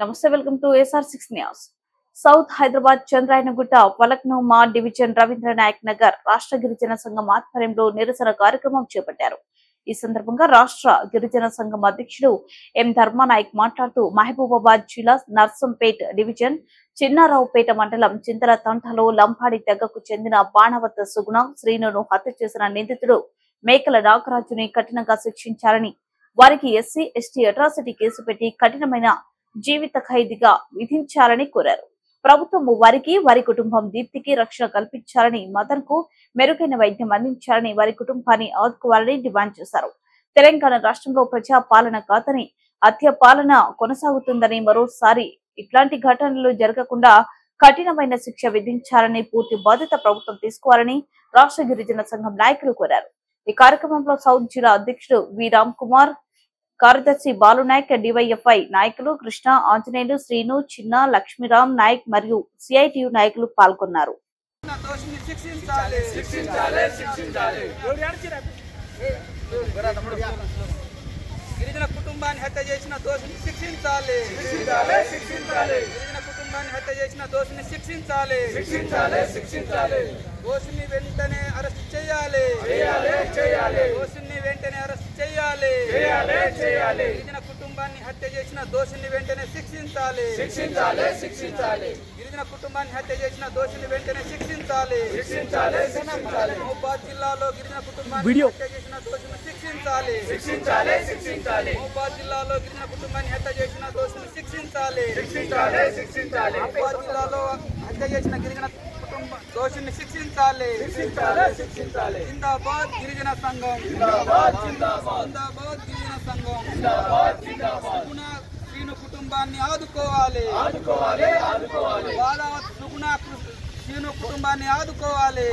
నమస్తే, welcome to SR6 news. South Hyderabad Chandrayangutta Falaknuma division Ravindra Nayak Nagar రాష్ట్ర గిరిజన సంఘం ఆధ్వర్యంలో నిరసన కార్యక్రమం చేపట్టారు. ఈ సందర్భంగా రాష్ట్ర గిరిజన సంఘం అధ్యక్షుడు ఎం ధర్మానాయక్ మాట్లాడుతూ మహబూబాబాద్ జిల్లా నర్సంపేట్ డివిజన్ చిన్నారావుపేట మండలం చింతల తంటలో లంబాడి తెగకు చెందిన బాణవత్త సుగుణ శ్రీనును హత్య చేసిన నిందితుడు మేకల నాగరాజుని కఠినంగా శిక్షించాలని, వారికి SC, ST అట్రాసిటీ కేసు పెట్టి కఠినమైన జీవిత ఖైదీగా విధించాలని కోరారు. ప్రభుత్వం వారికి, వారి కుటుంబం దీప్తికి రక్షణ కల్పించాలని, మదన్ కు మెరుగైన వైద్యం అందించాలని, వారి కుటుంబాన్ని ఆదుకోవాలని డిమాండ్ చేశారు. తెలంగాణ రాష్ట్రంలో ప్రజా పాలన కాదని హత్య పాలన కొనసాగుతుందని, మరోసారి ఇట్లాంటి ఘటనలు జరగకుండా కఠినమైన శిక్ష విధించాలని, పూర్తి బాధ్యత ప్రభుత్వం తీసుకోవాలని రాష్ట్ర గిరిజన సంఘం నాయకులు కోరారు. ఈ కార్యక్రమంలో సౌత్ జిల్లా అధ్యక్షుడు వి రామ్ కుమార్, కార్యదర్శి బాలు నాయక్, DYFI నాయకులు కృష్ణ, ఆంజనేయులు, శ్రీను, చిన్న, లక్ష్మీరామ్ నాయక్ మరియు CITU నాయకులు పాల్గొన్నారు. గిరిజన కుటుంబాన్ని హత్య చేసిన దోషిని శిక్షించాలి. గిరిజన కుటుంబాన్ని హత్య చేసిన దోషిని శిక్షించాలి. దోషిని వెంటనే అరెస్ట్ చేయాలి. దోషిని వెంటనే అరెస్ట్ చేయాలి. గిరిజన కుటుంబాన్ని హత్య చేసిన దోషిని వెంటనే శిక్షించాలి. గిరిజన కుటుంబాన్ని హత్య చేసిన దోషిని వెంటనే శిక్షించాలి. మహబూబాబాద్ జిల్లాలో గిరిజన కుటుంబాన్ని హత్య చేసిన దోషిని శిక్షించాలి. మహబూబాబాద్ జిల్లాలో గిరిజన కుటుంబాన్ని హత్య చేసిన దోషిని శిక్షించాలి. మహబూబాబాద్ జిల్లాలో హత్య చేసిన గిరిజన కుటుంబ దోషిని శిక్షించాలి. జిందాబాద్ గిరిజన సంఘం. జిందాబాద్ గిరిజన సంఘం. సుగుణ శ్రీను కుటుంబాన్ని ఆదుకోవాలి. బాలావత్ సుగుణ శ్రీను కుటుంబాన్ని ఆదుకోవాలి.